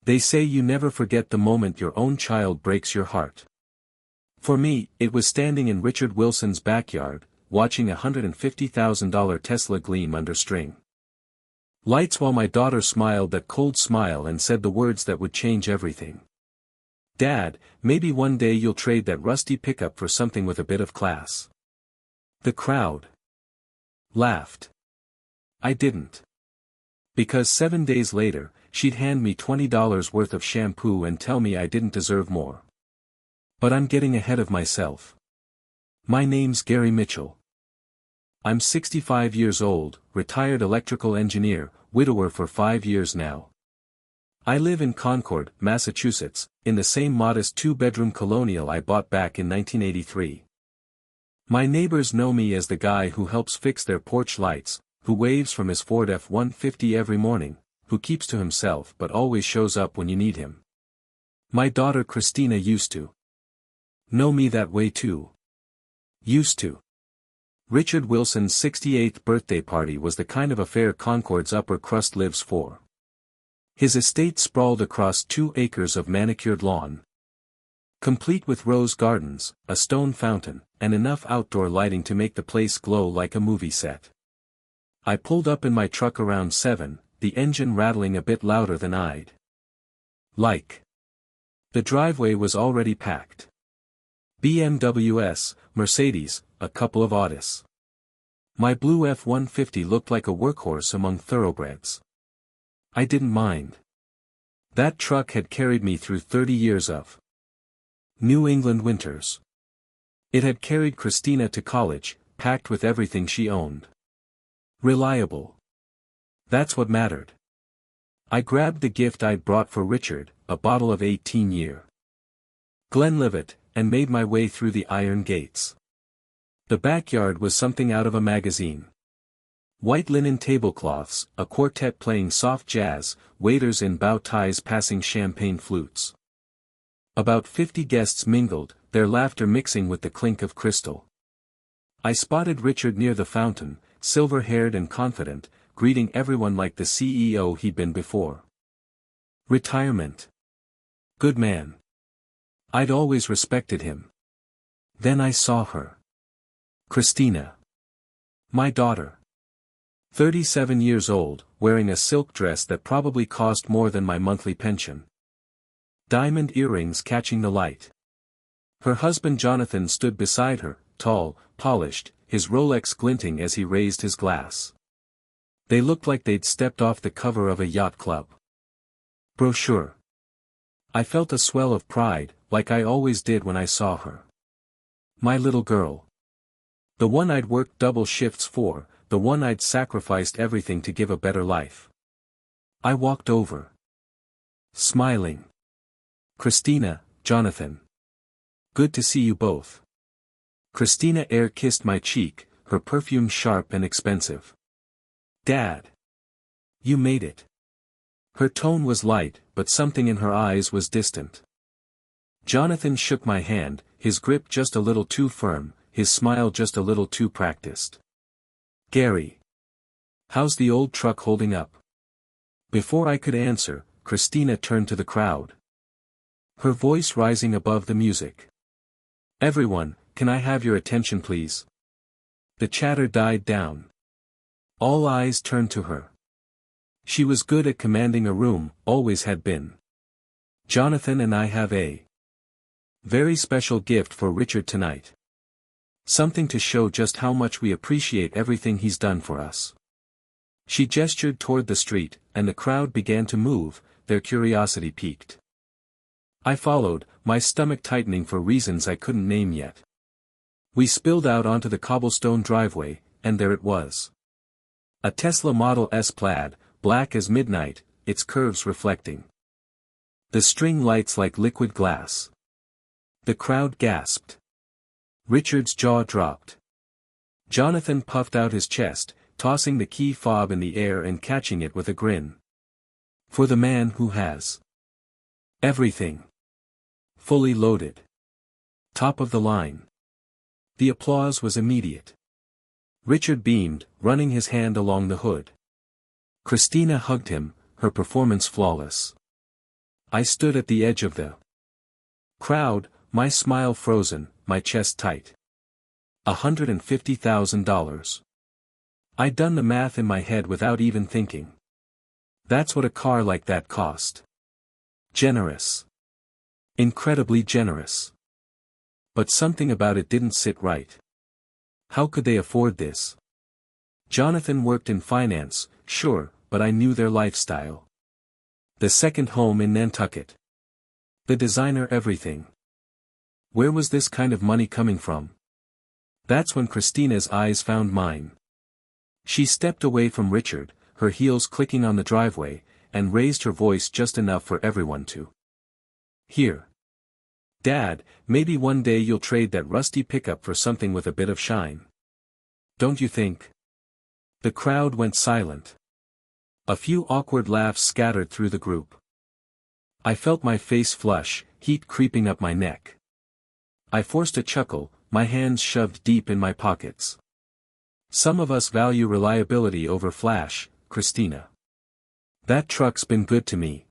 They say you never forget the moment your own child breaks your heart. For me, it was standing in Richard Wilson's backyard, watching a $150,000 Tesla gleam under string lights while my daughter smiled that cold smile and said the words that would change everything. "Dad, maybe one day you'll trade that rusty pickup for something with a bit of class." The crowd laughed. I didn't. Because 7 days later, she'd hand me $20 worth of shampoo and tell me I didn't deserve more. But I'm getting ahead of myself. My name's Gary Mitchell. I'm 65 years old, retired electrical engineer, widower for 5 years now. I live in Concord, Massachusetts, in the same modest 2-bedroom colonial I bought back in 1983. My neighbors know me as the guy who helps fix their porch lights, who waves from his Ford F-150 every morning, who keeps to himself but always shows up when you need him. My daughter Christina used to know me that way too. Used to. Richard Wilson's 68th birthday party was the kind of affair Concord's upper crust lives for. His estate sprawled across 2 acres of manicured lawn, complete with rose gardens, a stone fountain, and enough outdoor lighting to make the place glow like a movie set. I pulled up in my truck around 7, the engine rattling a bit louder than I'd like. The driveway was already packed. BMWs, Mercedes, a couple of Audis. My blue F-150 looked like a workhorse among thoroughbreds. I didn't mind. That truck had carried me through 30 years of New England winters. It had carried Christina to college, packed with everything she owned. Reliable. That's what mattered. I grabbed the gift I'd brought for Richard, a bottle of 18-year Glenlivet, and made my way through the iron gates. The backyard was something out of a magazine. White linen tablecloths, a quartet playing soft jazz, waiters in bow ties passing champagne flutes. About 50 guests mingled, their laughter mixing with the clink of crystal. I spotted Richard near the fountain, silver-haired and confident, greeting everyone like the CEO he'd been before. Retirement. Good man. I'd always respected him. Then I saw her. Christina. My daughter. 37 years old, wearing a silk dress that probably cost more than my monthly pension. Diamond earrings catching the light. Her husband Jonathan stood beside her, tall, polished, his Rolex glinting as he raised his glass. They looked like they'd stepped off the cover of a yacht club brochure. I felt a swell of pride, like I always did when I saw her. My little girl. The one I'd worked double shifts for, the one I'd sacrificed everything to give a better life. I walked over. Smiling. Christina, Jonathan. Good to see you both. Christina air-kissed my cheek, her perfume sharp and expensive. Dad. You made it. Her tone was light, but something in her eyes was distant. Jonathan shook my hand, his grip just a little too firm, his smile just a little too practiced. Gary. How's the old truck holding up? Before I could answer, Christina turned to the crowd. Her voice rising above the music. Everyone, can I have your attention please? The chatter died down. All eyes turned to her. She was good at commanding a room, always had been. Jonathan and I have a very special gift for Richard tonight. Something to show just how much we appreciate everything he's done for us. She gestured toward the street, and the crowd began to move, their curiosity piqued. I followed, my stomach tightening for reasons I couldn't name yet. We spilled out onto the cobblestone driveway, and there it was. A Tesla Model S Plaid, black as midnight, its curves reflecting the string lights like liquid glass. The crowd gasped. Richard's jaw dropped. Jonathan puffed out his chest, tossing the key fob in the air and catching it with a grin. For the man who has everything. Fully loaded. Top of the line. The applause was immediate. Richard beamed, running his hand along the hood. Christina hugged him, her performance flawless. I stood at the edge of the crowd, my smile frozen, my chest tight. $150,000. I'd done the math in my head without even thinking. That's what a car like that cost. Generous. Incredibly generous. But something about it didn't sit right. How could they afford this? Jonathan worked in finance, sure, but I knew their lifestyle. The second home in Nantucket. The designer everything. Where was this kind of money coming from? That's when Christina's eyes found mine. She stepped away from Richard, her heels clicking on the driveway, and raised her voice just enough for everyone to hear. Dad, maybe one day you'll trade that rusty pickup for something with a bit of shine. Don't you think? The crowd went silent. A few awkward laughs scattered through the group. I felt my face flush, heat creeping up my neck. I forced a chuckle, my hands shoved deep in my pockets. Some of us value reliability over flash, Christina. That truck's been good to me.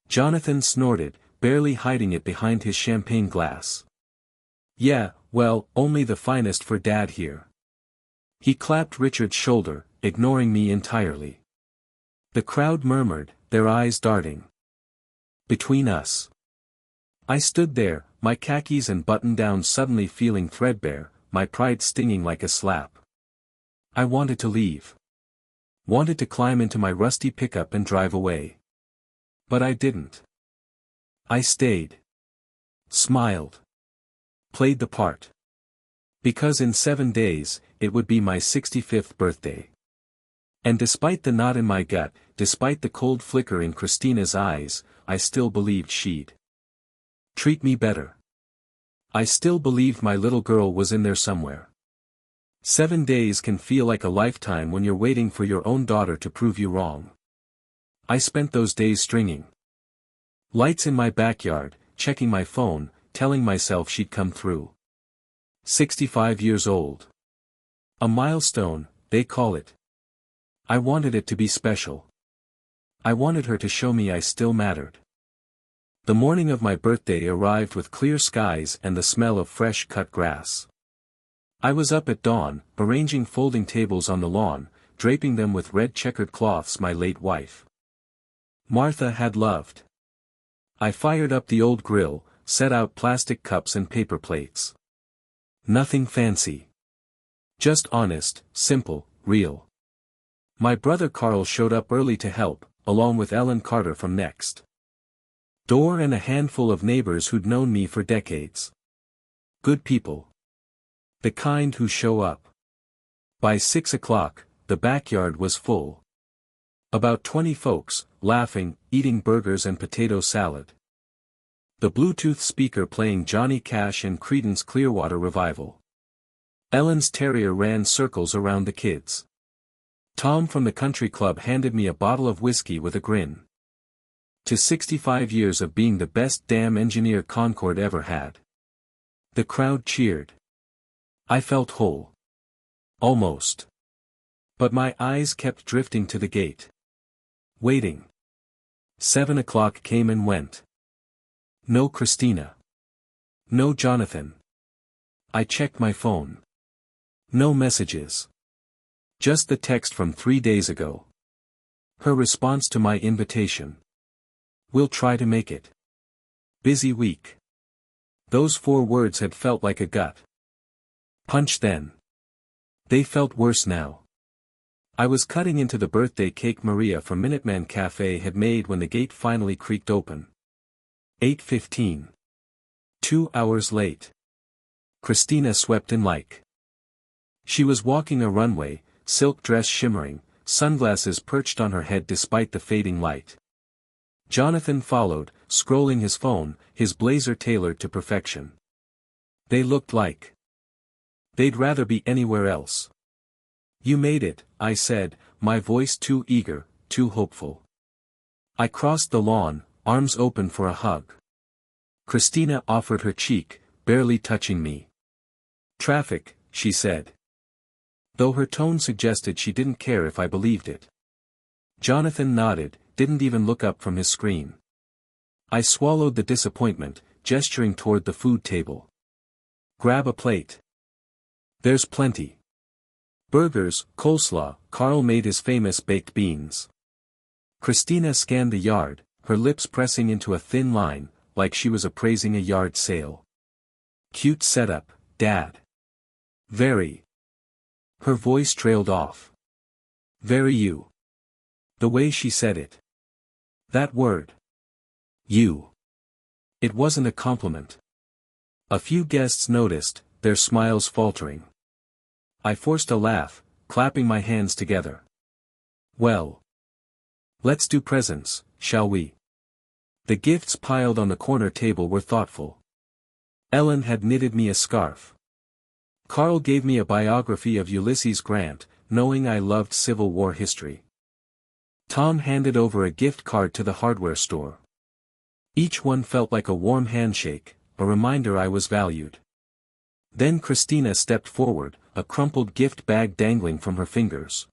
Jonathan snorted, barely hiding it behind his champagne glass. Yeah, well, only the finest for Dad here. He clapped Richard's shoulder, ignoring me entirely. The crowd murmured, their eyes darting between us. I stood there, my khakis and button-down suddenly feeling threadbare, my pride stinging like a slap. I wanted to leave. Wanted to climb into my rusty pickup and drive away. But I didn't. I stayed. Smiled. Played the part. Because in 7 days, it would be my 65th birthday. And despite the knot in my gut, despite the cold flicker in Christina's eyes, I still believed she'd treat me better. I still believed my little girl was in there somewhere. 7 days can feel like a lifetime when you're waiting for your own daughter to prove you wrong. I spent those days stringing lights in my backyard, checking my phone, telling myself she'd come through. 65 years old. A milestone, they call it. I wanted it to be special. I wanted her to show me I still mattered. The morning of my birthday arrived with clear skies and the smell of fresh cut grass. I was up at dawn, arranging folding tables on the lawn, draping them with red checkered cloths my late wife Martha had loved. I fired up the old grill, set out plastic cups and paper plates. Nothing fancy. Just honest, simple, real. My brother Carl showed up early to help, along with Ellen Carter from next door and a handful of neighbors who'd known me for decades. Good people. The kind who show up. By 6 o'clock, the backyard was full. About 20 folks, laughing, eating burgers and potato salad. The Bluetooth speaker playing Johnny Cash and Creedence Clearwater Revival. Ellen's terrier ran circles around the kids. Tom from the country club handed me a bottle of whiskey with a grin. To 65 years of being the best damn engineer Concord ever had. The crowd cheered. I felt whole. Almost. But my eyes kept drifting to the gate. Waiting. 7 o'clock came and went. No Christina. No Jonathan. I checked my phone. No messages. Just the text from 3 days ago. Her response to my invitation. We'll try to make it. Busy week. Those 4 words had felt like a gut punch then. They felt worse now. I was cutting into the birthday cake Maria from Minuteman Cafe had made when the gate finally creaked open. 8:15. 2 hours late. Christina swept in like. She was walking a runway, silk dress shimmering, sunglasses perched on her head despite the fading light. Jonathan followed, scrolling his phone, his blazer tailored to perfection. They looked like they'd rather be anywhere else. You made it, I said, my voice too eager, too hopeful. I crossed the lawn, arms open for a hug. Christina offered her cheek, barely touching me. Traffic, she said. Though her tone suggested she didn't care if I believed it. Jonathan nodded, didn't even look up from his screen. I swallowed the disappointment, gesturing toward the food table. Grab a plate. There's plenty. Burgers, coleslaw. Carl made his famous baked beans. Christina scanned the yard, her lips pressing into a thin line, like she was appraising a yard sale. Cute setup, Dad. Very. Her voice trailed off. Very you. The way she said it. That word. You. It wasn't a compliment. A few guests noticed, their smiles faltering. I forced a laugh, clapping my hands together. Well. Let's do presents, shall we? The gifts piled on the corner table were thoughtful. Ellen had knitted me a scarf. Carl gave me a biography of Ulysses Grant, knowing I loved Civil War history. Tom handed over a gift card to the hardware store. Each one felt like a warm handshake, a reminder I was valued. Then Christina stepped forward, a crumpled gift bag dangling from her fingers.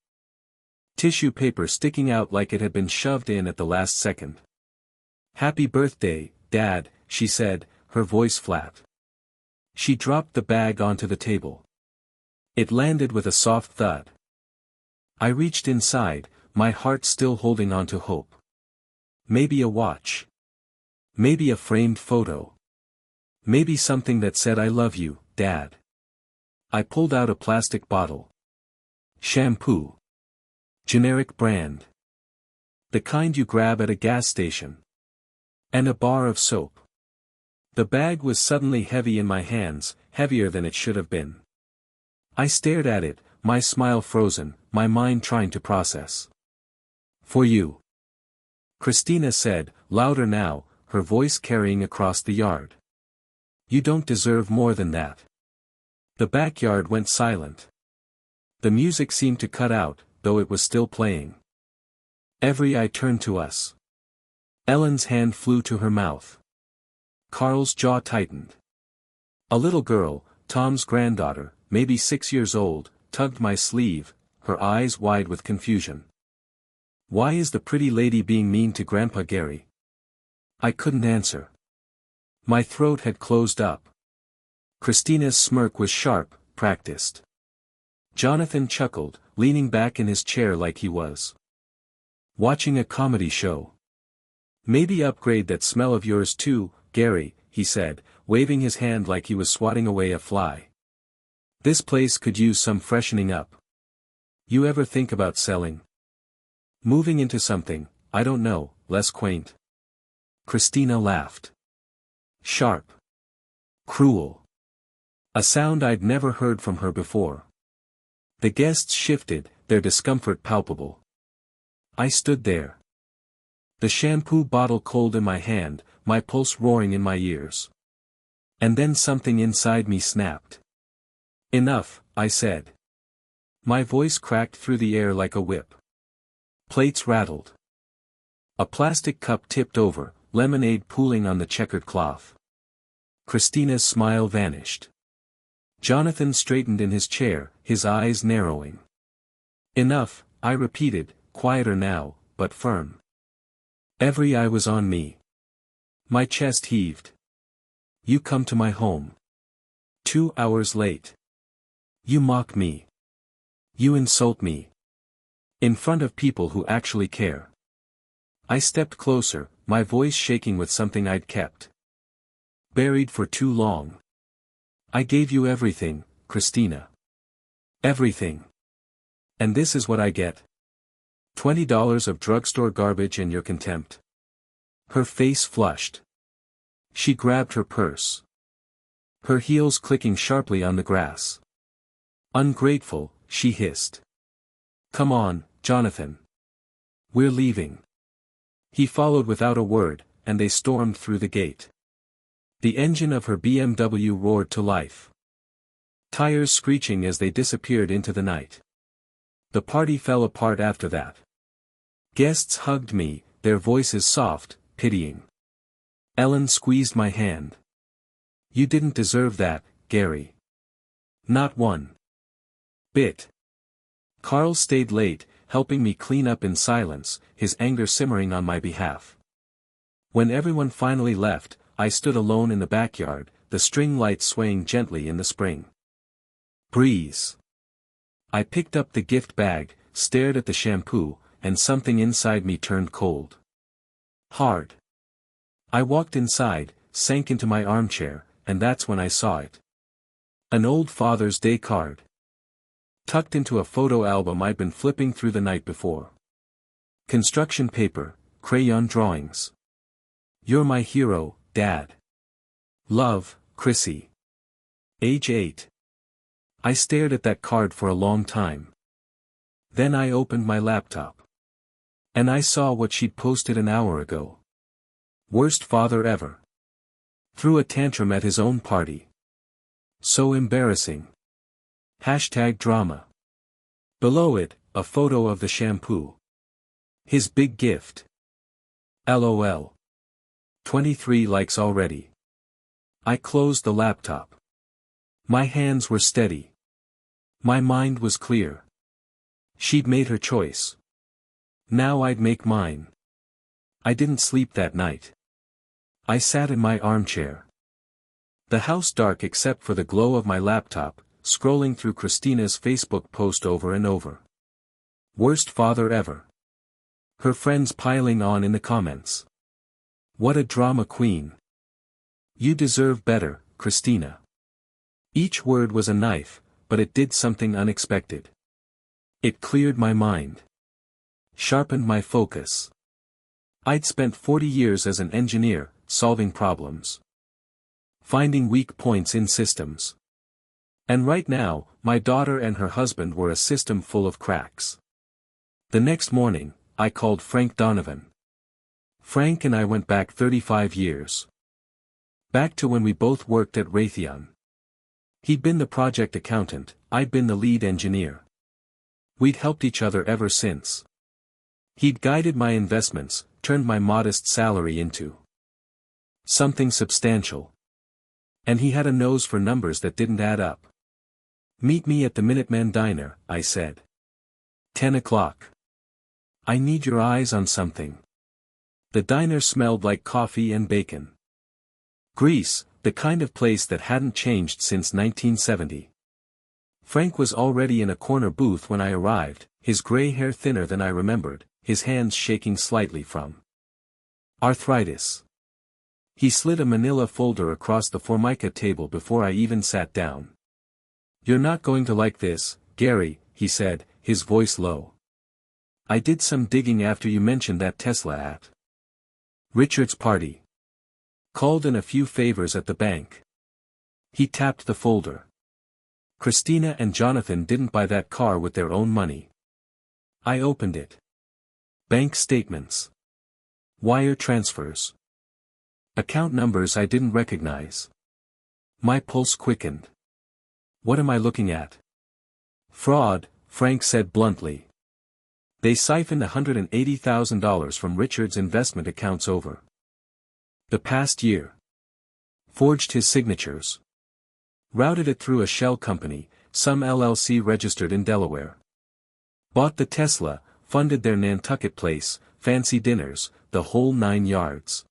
Tissue paper sticking out like it had been shoved in at the last second. Happy birthday, Dad, she said, her voice flat. She dropped the bag onto the table. It landed with a soft thud. I reached inside, my heart still holding on to hope. Maybe a watch. Maybe a framed photo. Maybe something that said I love you, Dad. I pulled out a plastic bottle. Shampoo. Generic brand. The kind you grab at a gas station. And a bar of soap. The bag was suddenly heavy in my hands, heavier than it should have been. I stared at it, my smile frozen, my mind trying to process. For you. Christina said, louder now, her voice carrying across the yard. You don't deserve more than that. The backyard went silent. The music seemed to cut out, though it was still playing. Every eye turned to us. Ellen's hand flew to her mouth. Carl's jaw tightened. A little girl, Tom's granddaughter, maybe 6 years old, tugged my sleeve, her eyes wide with confusion. Why is the pretty lady being mean to Grandpa Gary? I couldn't answer. My throat had closed up. Christina's smirk was sharp, practiced. Jonathan chuckled, leaning back in his chair like he was watching a comedy show. Maybe upgrade that smell of yours too, Gary, he said, waving his hand like he was swatting away a fly. This place could use some freshening up. You ever think about selling? Moving into something, I don't know, less quaint? Christina laughed. Sharp. Cruel. A sound I'd never heard from her before. The guests shifted, their discomfort palpable. I stood there. The shampoo bottle cold in my hand, my pulse roaring in my ears. And then something inside me snapped. Enough, I said. My voice cracked through the air like a whip. Plates rattled. A plastic cup tipped over, lemonade pooling on the checkered cloth. Christina's smile vanished. Jonathan straightened in his chair, his eyes narrowing. Enough, I repeated, quieter now, but firm. Every eye was on me. My chest heaved. You come to my home. 2 hours late. You mock me. You insult me. In front of people who actually care. I stepped closer, my voice shaking with something I'd kept. Buried for too long. I gave you everything, Christina. Everything. And this is what I get. $20 of drugstore garbage and your contempt. Her face flushed. She grabbed her purse. Her heels clicking sharply on the grass. Ungrateful, she hissed. Come on, Jonathan. We're leaving. He followed without a word, and they stormed through the gate. The engine of her BMW roared to life. Tires screeching as they disappeared into the night. The party fell apart after that. Guests hugged me, their voices soft, pitying. Ellen squeezed my hand. You didn't deserve that, Gary. Not one bit. Carl stayed late, helping me clean up in silence, his anger simmering on my behalf. When everyone finally left, I stood alone in the backyard, the string lights swaying gently in the spring breeze. I picked up the gift bag, stared at the shampoo, and something inside me turned cold. Hard. I walked inside, sank into my armchair, and that's when I saw it. An old Father's Day card. Tucked into a photo album I'd been flipping through the night before. Construction paper, crayon drawings. You're my hero, Dad. Love, Chrissy. Age 8. I stared at that card for a long time. Then I opened my laptop. And I saw what she'd posted an hour ago. Worst father ever. Threw a tantrum at his own party. So embarrassing. Hashtag drama. Below it, a photo of the shampoo. His big gift. LOL. 23 likes already. I closed the laptop. My hands were steady. My mind was clear. She'd made her choice. Now I'd make mine. I didn't sleep that night. I sat in my armchair. The house dark except for the glow of my laptop, scrolling through Christina's Facebook post over and over. Worst father ever. Her friends piling on in the comments. What a drama queen. You deserve better, Christina. Each word was a knife, but it did something unexpected. It cleared my mind. Sharpened my focus. I'd spent 40 years as an engineer, solving problems. Finding weak points in systems. And right now, my daughter and her husband were a system full of cracks. The next morning, I called Frank Donovan. Frank and I went back 35 years. Back to when we both worked at Raytheon. He'd been the project accountant, I'd been the lead engineer. We'd helped each other ever since. He'd guided my investments, turned my modest salary into something substantial. And he had a nose for numbers that didn't add up. Meet me at the Minuteman Diner, I said. 10 o'clock. I need your eyes on something. The diner smelled like coffee and bacon. Grease, the kind of place that hadn't changed since 1970. Frank was already in a corner booth when I arrived, his gray hair thinner than I remembered, his hands shaking slightly from arthritis. He slid a manila folder across the Formica table before I even sat down. You're not going to like this, Gary, he said, his voice low. I did some digging after you mentioned that Tesla at Richard's party. Called in a few favors at the bank. He tapped the folder. Christina and Jonathan didn't buy that car with their own money. I opened it. Bank statements. Wire transfers. Account numbers I didn't recognize. My pulse quickened. What am I looking at? Fraud, Frank said bluntly. They siphoned $180,000 from Richard's investment accounts over the past year. Forged his signatures. Routed it through a shell company, some LLC registered in Delaware. Bought the Tesla, funded their Nantucket place, fancy dinners, the whole 9 yards.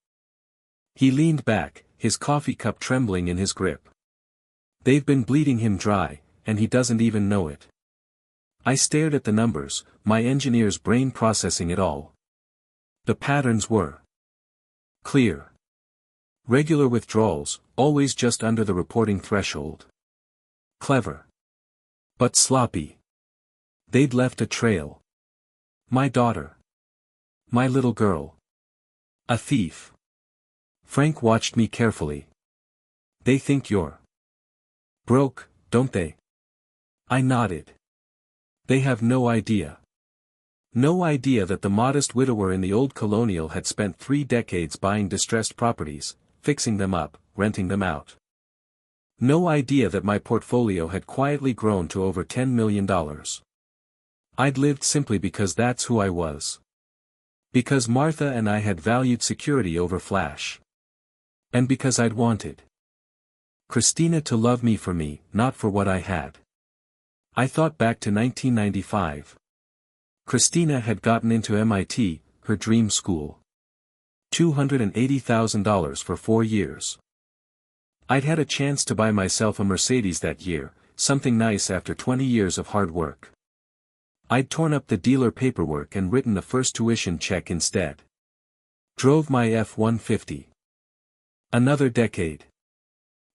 He leaned back, his coffee cup trembling in his grip. They've been bleeding him dry, and he doesn't even know it. I stared at the numbers, my engineer's brain processing it all. The patterns were clear. Regular withdrawals, always just under the reporting threshold. Clever. But sloppy. They'd left a trail. My daughter. My little girl. A thief. Frank watched me carefully. They think you're broke, don't they? I nodded. They have no idea. No idea that the modest widower in the old colonial had spent 3 decades buying distressed properties, fixing them up, renting them out. No idea that my portfolio had quietly grown to over $10 million. I'd lived simply because that's who I was. Because Martha and I had valued security over flash. And because I'd wanted Christina to love me for me, not for what I had. I thought back to 1995. Christina had gotten into MIT, her dream school. $280,000 for 4 years. I'd had a chance to buy myself a Mercedes that year, something nice after 20 years of hard work. I'd torn up the dealer paperwork and written the first tuition check instead. Drove my F-150. Another decade.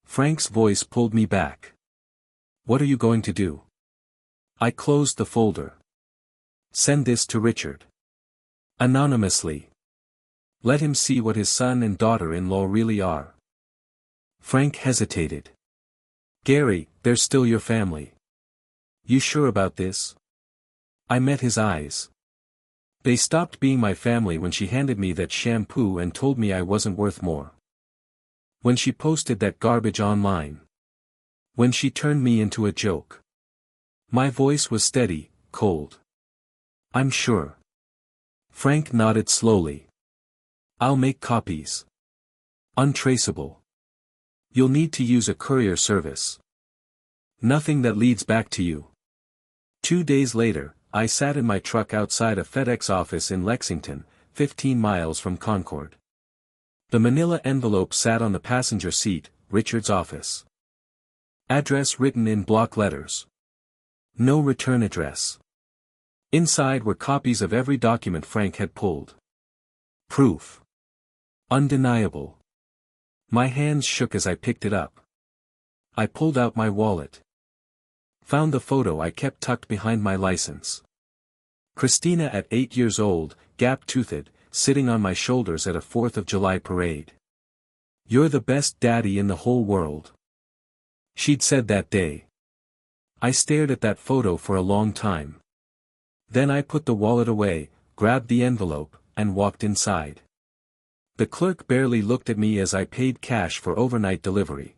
Frank's voice pulled me back. What are you going to do? I closed the folder. Send this to Richard. Anonymously. Let him see what his son and daughter-in-law really are. Frank hesitated. Gary, they're still your family. You sure about this? I met his eyes. They stopped being my family when she handed me that shampoo and told me I wasn't worth more. When she posted that garbage online. When she turned me into a joke. My voice was steady, cold. I'm sure. Frank nodded slowly. I'll make copies. Untraceable. You'll need to use a courier service. Nothing that leads back to you. 2 days later, I sat in my truck outside a FedEx office in Lexington, 15 miles from Concord. The manila envelope sat on the passenger seat, Richard's office. Address written in block letters. No return address. Inside were copies of every document Frank had pulled. Proof. Undeniable. My hands shook as I picked it up. I pulled out my wallet. Found the photo I kept tucked behind my license. Christina at 8 years old, gap-toothed, sitting on my shoulders at a 4th of July parade. You're the best daddy in the whole world. She'd said that day. I stared at that photo for a long time. Then I put the wallet away, grabbed the envelope, and walked inside. The clerk barely looked at me as I paid cash for overnight delivery.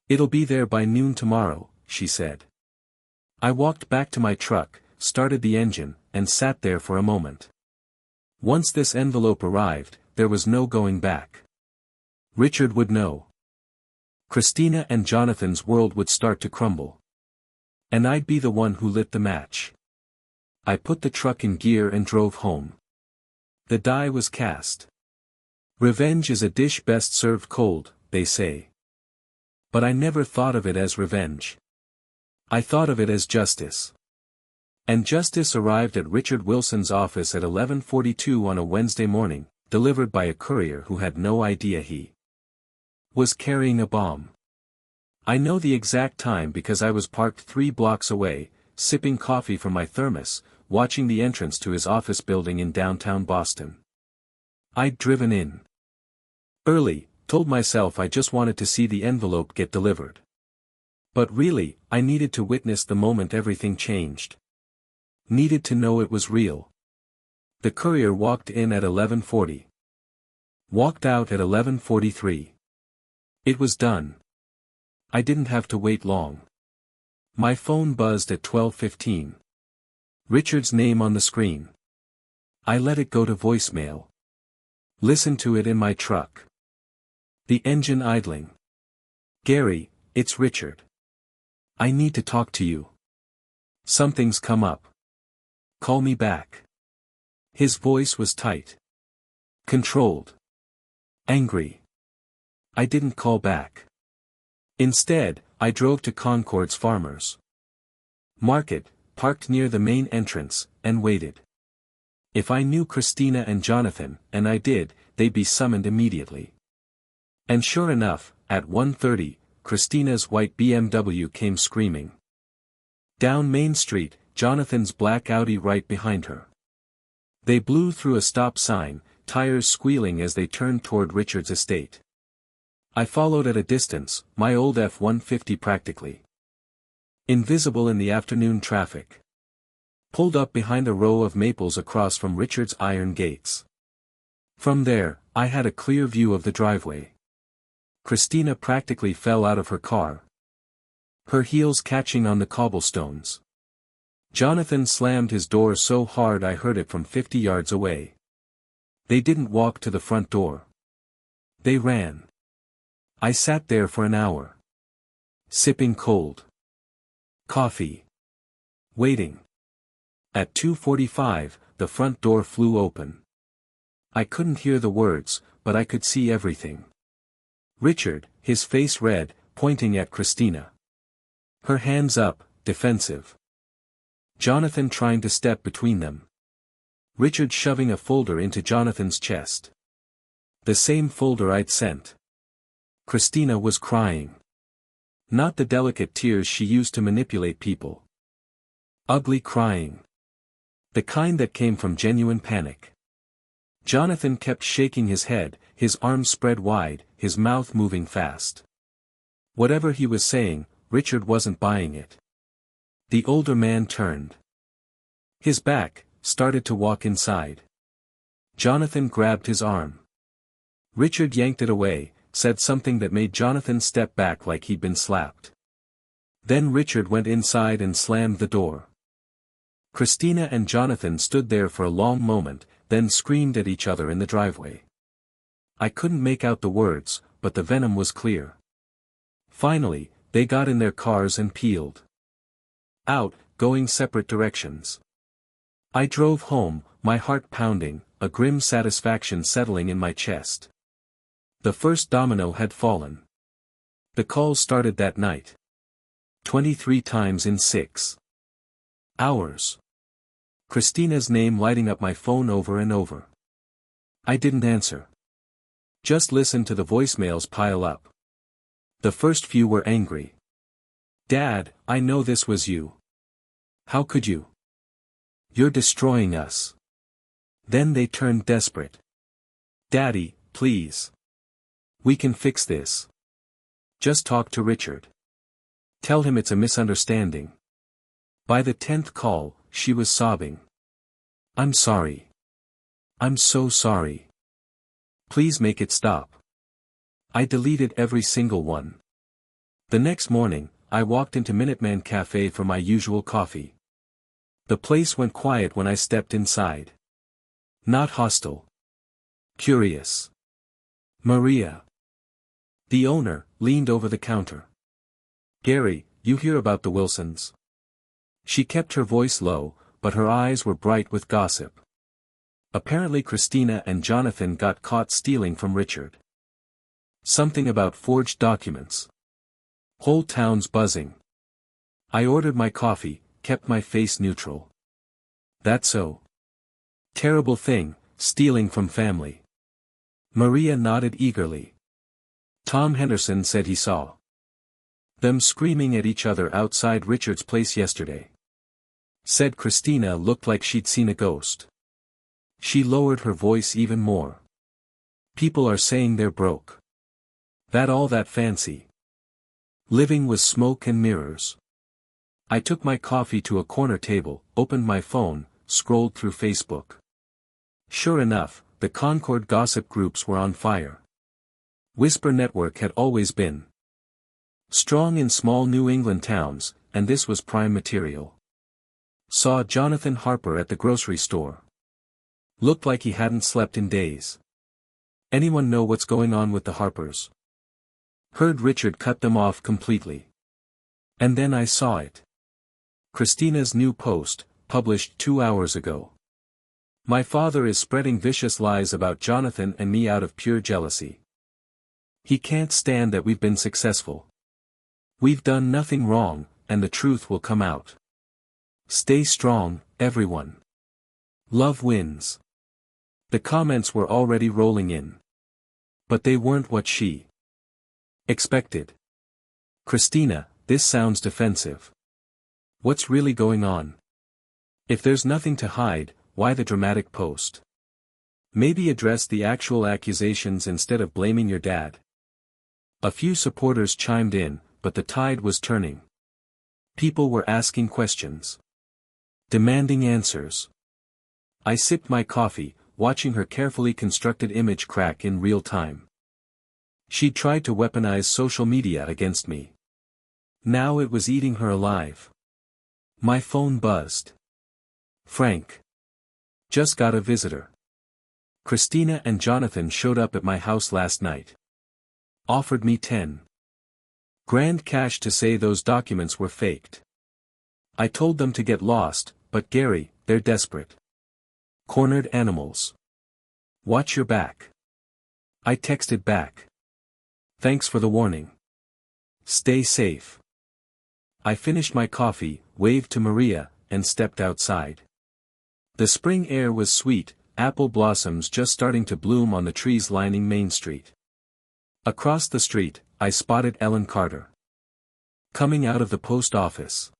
It'll be there by noon tomorrow, she said. I walked back to my truck, started the engine, and sat there for a moment. Once this envelope arrived, there was no going back. Richard would know. Christina and Jonathan's world would start to crumble. And I'd be the one who lit the match. I put the truck in gear and drove home. The die was cast. Revenge is a dish best served cold, they say. But I never thought of it as revenge. I thought of it as justice. And justice arrived at Richard Wilson's office at 11:42 on a Wednesday morning, delivered by a courier who had no idea he was carrying a bomb. I know the exact time because I was parked 3 blocks away, sipping coffee from my thermos, watching the entrance to his office building in downtown Boston. I'd driven in early, told myself I just wanted to see the envelope get delivered. But really, I needed to witness the moment everything changed. Needed to know it was real. The courier walked in at 11:40. Walked out at 11:43. It was done. I didn't have to wait long. My phone buzzed at 12:15. Richard's name on the screen. I let it go to voicemail. Listened to it in my truck. The engine idling. Gary, it's Richard. I need to talk to you. Something's come up. Call me back. His voice was tight. Controlled. Angry. I didn't call back. Instead, I drove to Concord's Farmers Market, parked near the main entrance, and waited. If I knew Christina and Jonathan, and I did, they'd be summoned immediately. And sure enough, at 1:30, Christina's white BMW came screaming down Main Street, Jonathan's black Audi right behind her. They blew through a stop sign, tires squealing as they turned toward Richard's estate. I followed at a distance, my old F-150 practically invisible in the afternoon traffic. Pulled up behind a row of maples across from Richard's iron gates. From there, I had a clear view of the driveway. Christina practically fell out of her car, her heels catching on the cobblestones. Jonathan slammed his door so hard I heard it from 50 yards away. They didn't walk to the front door. They ran. I sat there for an hour. Sipping cold coffee. Waiting. At 2:45, the front door flew open. I couldn't hear the words, but I could see everything. Richard, his face red, pointing at Christina. Her hands up, defensive. Jonathan trying to step between them. Richard shoving a folder into Jonathan's chest. The same folder I'd sent. Christina was crying. Not the delicate tears she used to manipulate people. Ugly crying. The kind that came from genuine panic. Jonathan kept shaking his head, his arms spread wide, his mouth moving fast. Whatever he was saying, Richard wasn't buying it. The older man turned. His back, started to walk inside. Jonathan grabbed his arm. Richard yanked it away, said something that made Jonathan step back like he'd been slapped. Then Richard went inside and slammed the door. Christina and Jonathan stood there for a long moment, then screamed at each other in the driveway. I couldn't make out the words, but the venom was clear. Finally, they got in their cars and peeled out, going separate directions. I drove home, my heart pounding, a grim satisfaction settling in my chest. The first domino had fallen. The calls started that night. 23 times in 6 hours. Christina's name lighting up my phone over and over. I didn't answer. Just listened to the voicemails pile up. The first few were angry. Dad, I know this was you. How could you? You're destroying us. Then they turned desperate. Daddy, please. We can fix this. Just talk to Richard. Tell him it's a misunderstanding. By the 10th call, she was sobbing. I'm sorry. I'm so sorry. Please make it stop. I deleted every single one. The next morning, I walked into Minuteman Cafe for my usual coffee. The place went quiet when I stepped inside. Not hostile. Curious. Maria. The owner, leaned over the counter. Gary, you hear about the Wilsons? She kept her voice low, but her eyes were bright with gossip. Apparently Christina and Jonathan got caught stealing from Richard. Something about forged documents. Whole town's buzzing. I ordered my coffee, kept my face neutral. That's so. Terrible thing, stealing from family. Maria nodded eagerly. Tom Henderson said he saw them screaming at each other outside Richard's place yesterday. Said Christina looked like she'd seen a ghost. She lowered her voice even more. People are saying they're broke. That all that fancy living was smoke and mirrors. I took my coffee to a corner table, opened my phone, scrolled through Facebook. Sure enough, the Concord gossip groups were on fire. Whisper Network had always been strong in small New England towns, and this was prime material. Saw Jonathan Harper at the grocery store. Looked like he hadn't slept in days. Anyone know what's going on with the Harpers? Heard Richard cut them off completely. And then I saw it. Christina's new post, published 2 hours ago. My father is spreading vicious lies about Jonathan and me out of pure jealousy. He can't stand that we've been successful. We've done nothing wrong, and the truth will come out. Stay strong, everyone. Love wins. The comments were already rolling in. But they weren't what she expected. Christina, this sounds defensive. What's really going on? If there's nothing to hide, why the dramatic post? Maybe address the actual accusations instead of blaming your dad. A few supporters chimed in, but the tide was turning. People were asking questions. Demanding answers. I sipped my coffee, watching her carefully constructed image crack in real time. She'd tried to weaponize social media against me. Now it was eating her alive. My phone buzzed. Frank. Just got a visitor. Christina and Jonathan showed up at my house last night. Offered me 10 grand cash to say those documents were faked. I told them to get lost, but Gary, they're desperate. Cornered animals. Watch your back. I texted back. Thanks for the warning. Stay safe. I finished my coffee, waved to Maria, and stepped outside. The spring air was sweet, apple blossoms just starting to bloom on the trees lining Main Street. Across the street, I spotted Ellen Carter. Coming out of the post office.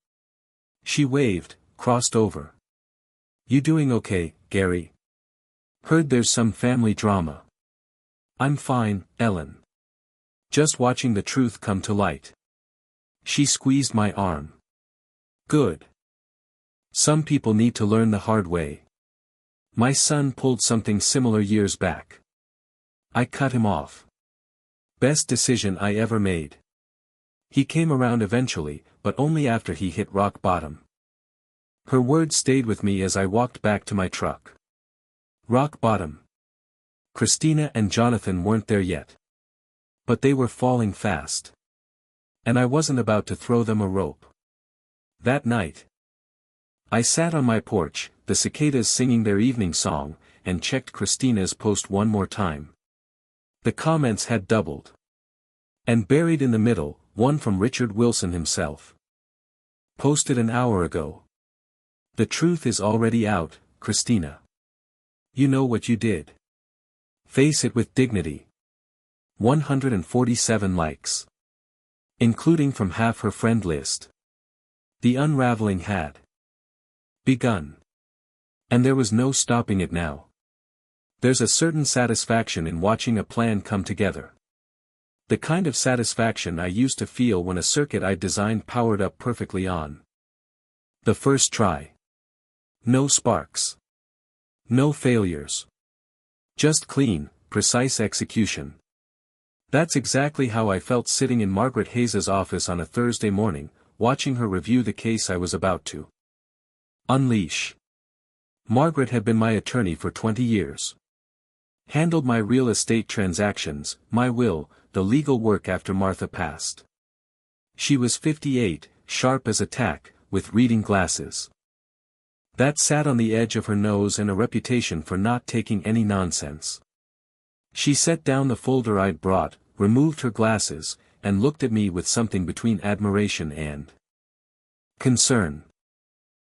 She waved, crossed over. You doing okay, Gary? Heard there's some family drama. I'm fine, Ellen. Just watching the truth come to light. She squeezed my arm. Good. Some people need to learn the hard way. My son pulled something similar years back. I cut him off. Best decision I ever made. He came around eventually, but only after he hit rock bottom. Her words stayed with me as I walked back to my truck. Rock bottom. Christina and Jonathan weren't there yet. But they were falling fast. And I wasn't about to throw them a rope. That night, I sat on my porch, the cicadas singing their evening song, and checked Christina's post one more time. The comments had doubled. And buried in the middle, one from Richard Wilson himself. Posted an hour ago. The truth is already out, Christina. You know what you did. Face it with dignity. 147 likes. Including from half her friend list. The unraveling had begun. And there was no stopping it now. There's a certain satisfaction in watching a plan come together. The kind of satisfaction I used to feel when a circuit I'd designed powered up perfectly on the first try. No sparks. No failures. Just clean, precise execution. That's exactly how I felt sitting in Margaret Hayes's office on a Thursday morning, watching her review the case I was about to unleash. Margaret had been my attorney for 20 years. Handled my real estate transactions, my will, the legal work after Martha passed. She was 58, sharp as a tack, with reading glasses that sat on the edge of her nose and a reputation for not taking any nonsense. She set down the folder I'd brought, removed her glasses, and looked at me with something between admiration and concern.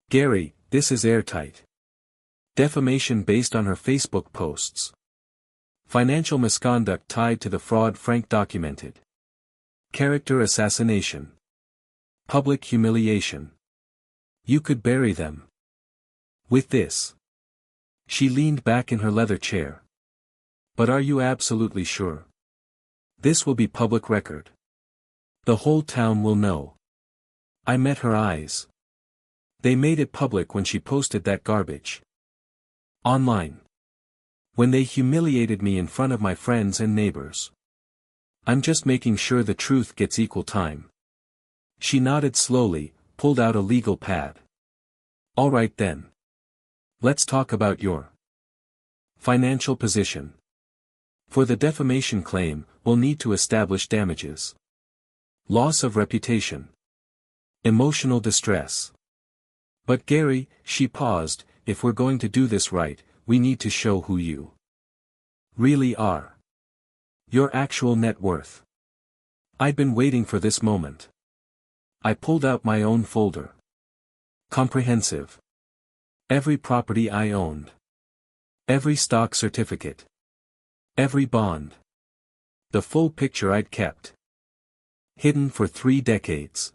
Gary, this is airtight. Defamation based on her Facebook posts. Financial misconduct tied to the fraud Frank documented. Character assassination. Public humiliation. You could bury them. With this. She leaned back in her leather chair. But are you absolutely sure? This will be public record. The whole town will know. I met her eyes. They made it public when she posted that garbage. Online. When they humiliated me in front of my friends and neighbors. I'm just making sure the truth gets equal time. She nodded slowly, pulled out a legal pad. All right then. Let's talk about your financial position. For the defamation claim, we'll need to establish damages. Loss of reputation. Emotional distress. But Gary, she paused, if we're going to do this right, we need to show who you really are. Your actual net worth. I'd been waiting for this moment. I pulled out my own folder. Comprehensive. Every property I owned. Every stock certificate. Every bond. The full picture I'd kept. Hidden for 3 decades.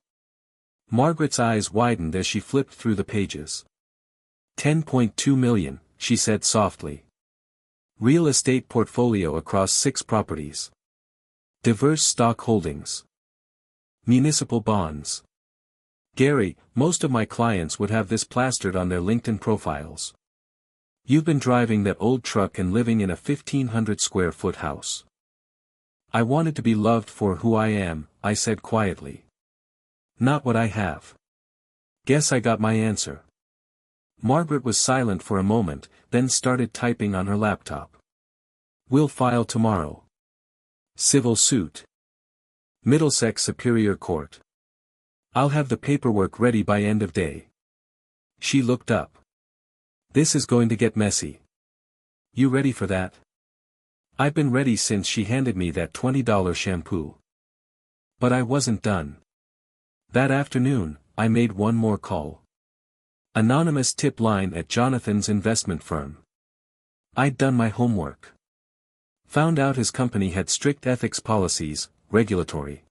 Margaret's eyes widened as she flipped through the pages. 10.2 million, she said softly. Real estate portfolio across 6 properties. Diverse stock holdings. Municipal bonds. Gary, most of my clients would have this plastered on their LinkedIn profiles. You've been driving that old truck and living in a 1,500 square foot house. I wanted to be loved for who I am, I said quietly. Not what I have. Guess I got my answer. Margaret was silent for a moment, then started typing on her laptop. We'll file tomorrow. Civil suit. Middlesex Superior Court. I'll have the paperwork ready by end of day. She looked up. This is going to get messy. You ready for that? I've been ready since she handed me that $20 shampoo. But I wasn't done. That afternoon, I made one more call. Anonymous tip line at Jonathan's investment firm. I'd done my homework. Found out his company had strict ethics policies, regulatory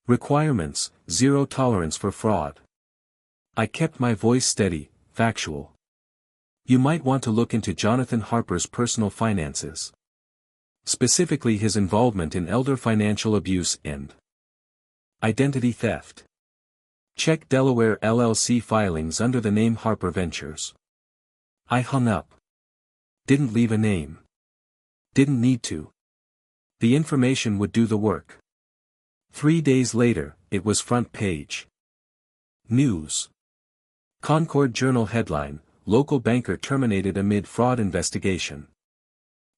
requirements, zero tolerance for fraud. I kept my voice steady, factual. You might want to look into Jonathan Harper's personal finances. Specifically his involvement in elder financial abuse and identity theft. Check Delaware LLC filings under the name Harper Ventures. I hung up. Didn't leave a name. Didn't need to. The information would do the work. 3 days later, it was front page news. Concord Journal headline, local banker terminated amid fraud investigation.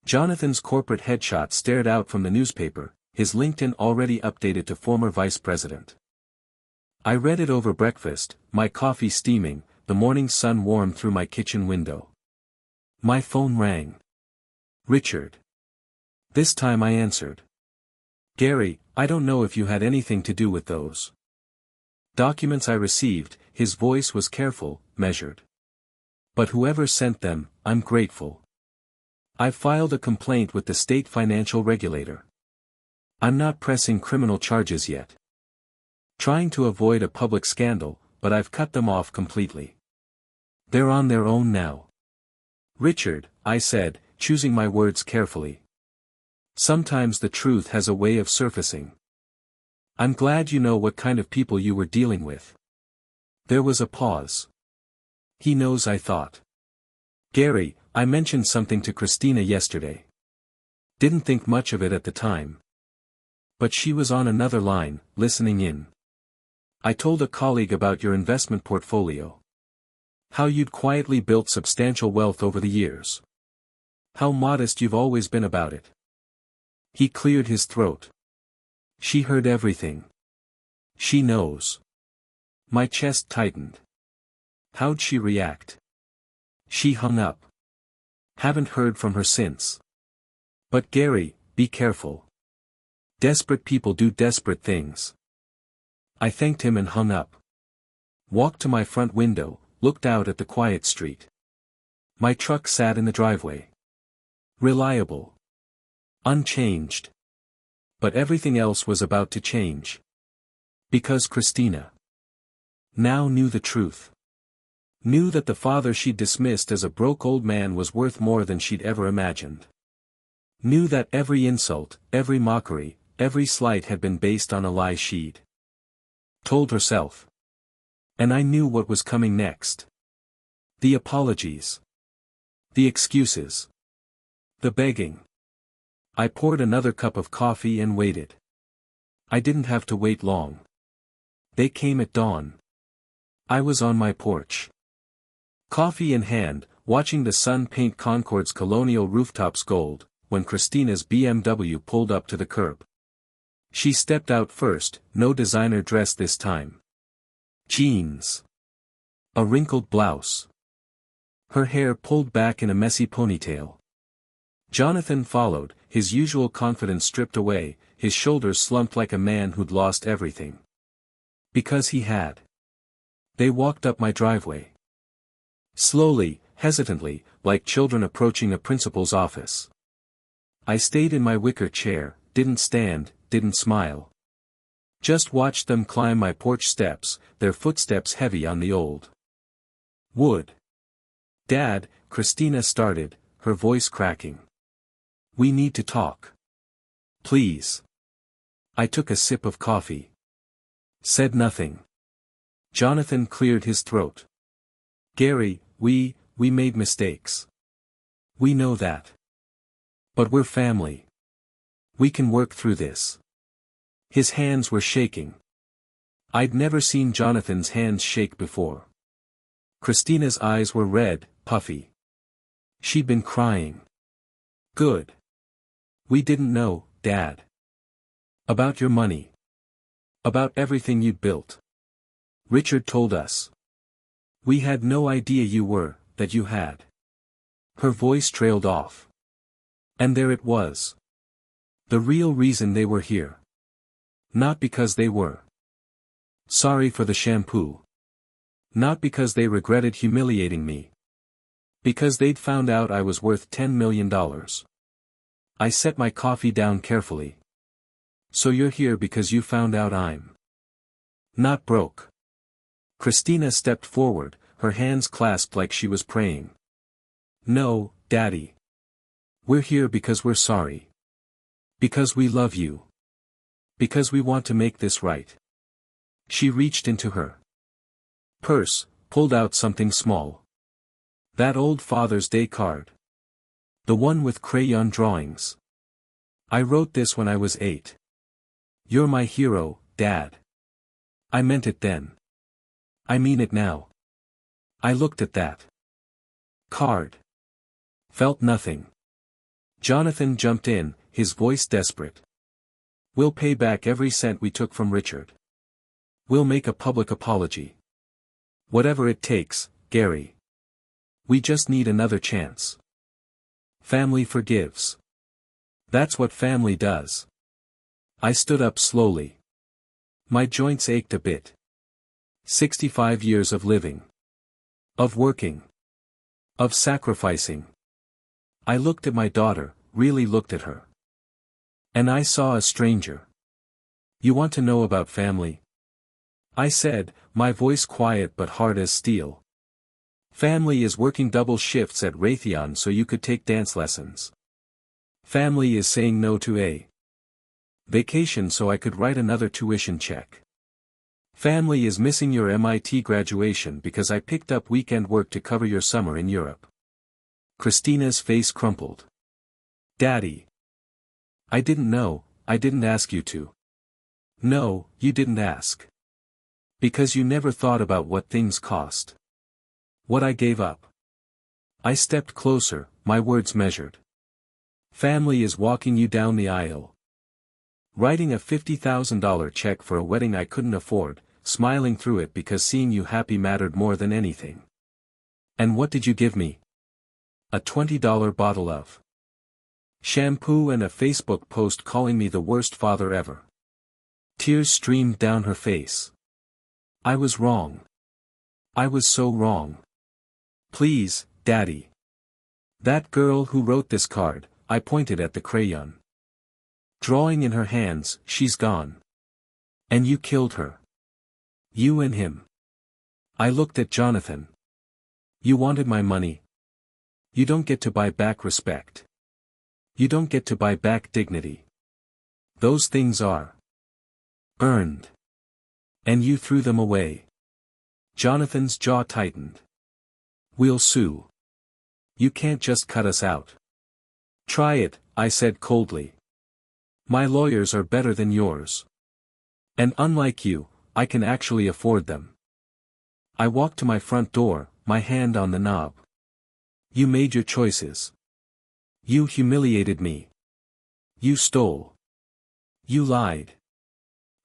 Jonathan's corporate headshot stared out from the newspaper, his LinkedIn already updated to former vice president. I read it over breakfast, my coffee steaming, the morning sun warm through my kitchen window. My phone rang. Richard. This time I answered. Gary, I don't know if you had anything to do with those documents I received. His voice was careful, measured. But whoever sent them, I'm grateful. I've filed a complaint with the state financial regulator. I'm not pressing criminal charges yet. Trying to avoid a public scandal, but I've cut them off completely. They're on their own now. Richard, I said, choosing my words carefully. Sometimes the truth has a way of surfacing. I'm glad you know what kind of people you were dealing with. There was a pause. He knows, I thought. Gary, I mentioned something to Christina yesterday. Didn't think much of it at the time. But she was on another line, listening in. I told a colleague about your investment portfolio. How you'd quietly built substantial wealth over the years. How modest you've always been about it. He cleared his throat. She heard everything. She knows. My chest tightened. How'd she react? She hung up. Haven't heard from her since. But Gary, be careful. Desperate people do desperate things. I thanked him and hung up. Walked to my front window, looked out at the quiet street. My truck sat in the driveway. Reliable. Unchanged. But everything else was about to change. Because Christina now knew the truth. Knew that the father she'd dismissed as a broke old man was worth more than she'd ever imagined. Knew that every insult, every mockery, every slight had been based on a lie she'd told herself. And I knew what was coming next. The apologies. The excuses. The begging. I poured another cup of coffee and waited. I didn't have to wait long. They came at dawn. I was on my porch. Coffee in hand, watching the sun paint Concord's colonial rooftops gold, when Christina's BMW pulled up to the curb. She stepped out first, no designer dress this time. Jeans. A wrinkled blouse. Her hair pulled back in a messy ponytail. Jonathan followed, his usual confidence stripped away, his shoulders slumped like a man who'd lost everything. Because he had. They walked up my driveway. Slowly, hesitantly, like children approaching a principal's office. I stayed in my wicker chair, didn't stand, didn't smile. Just watched them climb my porch steps, their footsteps heavy on the old wood. Dad, Christina started, her voice cracking. We need to talk. Please. I took a sip of coffee. Said nothing. Jonathan cleared his throat. Gary, we made mistakes. We know that. But we're family. We can work through this. His hands were shaking. I'd never seen Jonathan's hands shake before. Christina's eyes were red, puffy. She'd been crying. Good. We didn't know, Dad. About your money. About everything you'd built. Richard told us. We had no idea that you had. Her voice trailed off. And there it was. The real reason they were here. Not because they were sorry for the shampoo. Not because they regretted humiliating me. Because they'd found out I was worth $10 million. I set my coffee down carefully. So you're here because you found out I'm not broke. Christina stepped forward, her hands clasped like she was praying. No, Daddy. We're here because we're sorry. Because we love you. Because we want to make this right. She reached into her purse, pulled out something small. That old Father's Day card. The one with crayon drawings. I wrote this when I was 8. You're my hero, Dad. I meant it then. I mean it now. I looked at that card. Felt nothing. Jonathan jumped in, his voice desperate. We'll pay back every cent we took from Richard. We'll make a public apology. Whatever it takes, Gary. We just need another chance. Family forgives. That's what family does. I stood up slowly. My joints ached a bit. 65 years of living. Of working. Of sacrificing. I looked at my daughter, really looked at her. And I saw a stranger. You want to know about family? I said, my voice quiet but hard as steel. Family is working double shifts at Raytheon so you could take dance lessons. Family is saying no to a vacation so I could write another tuition check. Family is missing your MIT graduation because I picked up weekend work to cover your summer in Europe. Christina's face crumpled. Daddy. I didn't know, I didn't ask you to. No, you didn't ask. Because you never thought about what things cost. What I gave up. I stepped closer, my words measured. Family is walking you down the aisle. Writing a $50,000 check for a wedding I couldn't afford, smiling through it because seeing you happy mattered more than anything. And what did you give me? A $20 bottle of shampoo and a Facebook post calling me the worst father ever. Tears streamed down her face. I was wrong. I was so wrong. Please, Daddy. That girl who wrote this card, I pointed at the crayon. Drawing in her hands, she's gone. And you killed her. You and him. I looked at Jonathan. You wanted my money. You don't get to buy back respect. You don't get to buy back dignity. Those things are earned. And you threw them away. Jonathan's jaw tightened. We'll sue. You can't just cut us out. Try it, I said coldly. My lawyers are better than yours. And unlike you, I can actually afford them. I walked to my front door, my hand on the knob. You made your choices. You humiliated me. You stole. You lied.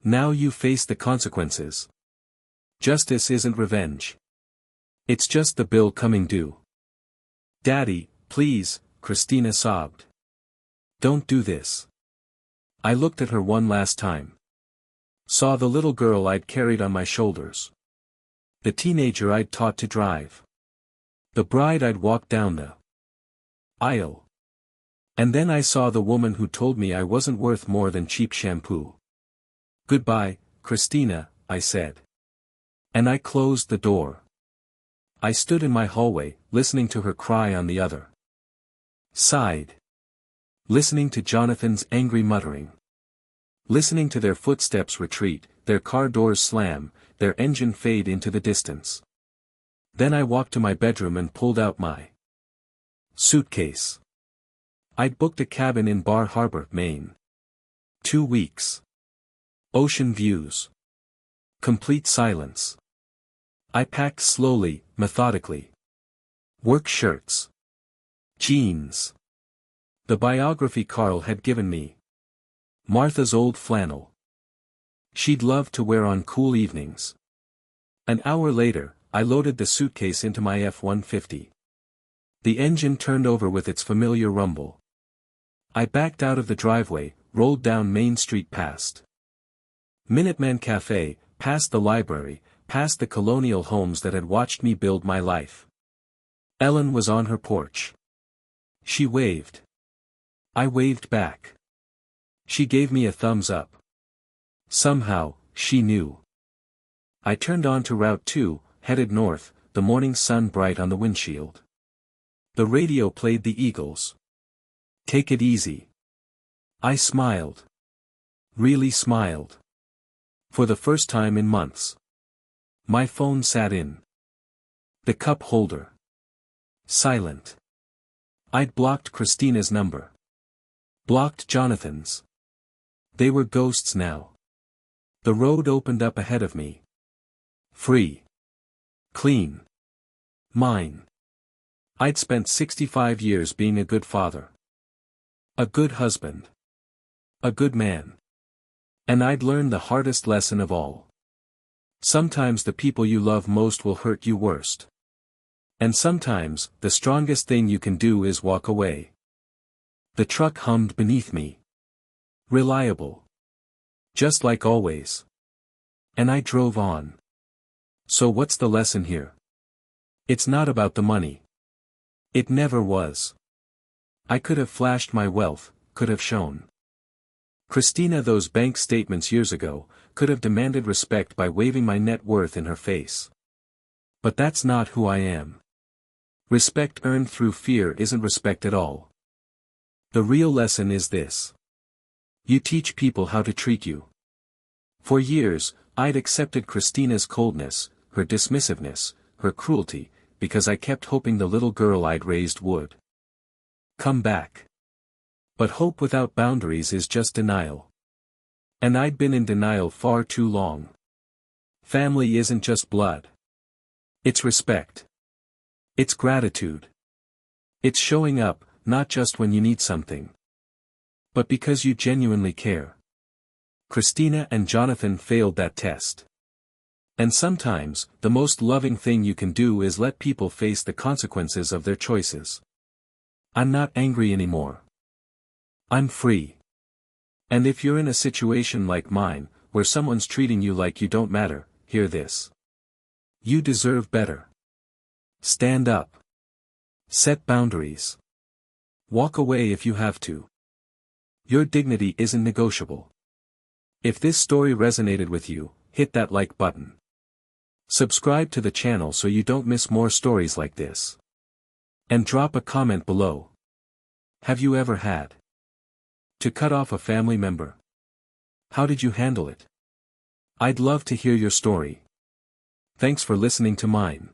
Now you face the consequences. Justice isn't revenge. It's just the bill coming due. Daddy, please, Christina sobbed. Don't do this. I looked at her one last time. Saw the little girl I'd carried on my shoulders. The teenager I'd taught to drive. The bride I'd walked down the aisle. And then I saw the woman who told me I wasn't worth more than cheap shampoo. Goodbye, Christina, I said. And I closed the door. I stood in my hallway, listening to her cry on the other side. Listening to Jonathan's angry muttering. Listening to their footsteps retreat, their car doors slam, their engine fade into the distance. Then I walked to my bedroom and pulled out my suitcase. I'd booked a cabin in Bar Harbor, Maine. 2 weeks. Ocean views. Complete silence. I packed slowly, methodically. Work shirts. Jeans. The biography Carl had given me. Martha's old flannel. She'd love to wear on cool evenings. An hour later, I loaded the suitcase into my F-150. The engine turned over with its familiar rumble. I backed out of the driveway, rolled down Main Street past Minuteman Cafe, past the library, past the colonial homes that had watched me build my life. Ellen was on her porch. She waved. I waved back. She gave me a thumbs up. Somehow, she knew. I turned onto Route 2, headed north, the morning sun bright on the windshield. The radio played the Eagles. Take it easy. I smiled. Really smiled. For the first time in months. My phone sat in the cup holder. Silent. I'd blocked Christina's number. Blocked Jonathan's. They were ghosts now. The road opened up ahead of me. Free. Clean. Mine. I'd spent 65 years being a good father. A good husband. A good man. And I'd learned the hardest lesson of all. Sometimes the people you love most will hurt you worst. And sometimes, the strongest thing you can do is walk away. The truck hummed beneath me. Reliable. Just like always. And I drove on. So what's the lesson here? It's not about the money. It never was. I could have flashed my wealth, could have shown Christina those bank statements years ago, could have demanded respect by waving my net worth in her face. But that's not who I am. Respect earned through fear isn't respect at all. The real lesson is this. You teach people how to treat you. For years, I'd accepted Christina's coldness, her dismissiveness, her cruelty, because I kept hoping the little girl I'd raised would come back. But hope without boundaries is just denial. And I'd been in denial far too long. Family isn't just blood. It's respect. It's gratitude. It's showing up, not just when you need something, but because you genuinely care. Christina and Jonathan failed that test. And sometimes, the most loving thing you can do is let people face the consequences of their choices. I'm not angry anymore. I'm free. And if you're in a situation like mine, where someone's treating you like you don't matter, hear this. You deserve better. Stand up. Set boundaries. Walk away if you have to. Your dignity isn't negotiable. If this story resonated with you, hit that like button. Subscribe to the channel so you don't miss more stories like this. And drop a comment below. Have you ever had to cut off a family member? How did you handle it? I'd love to hear your story. Thanks for listening to mine.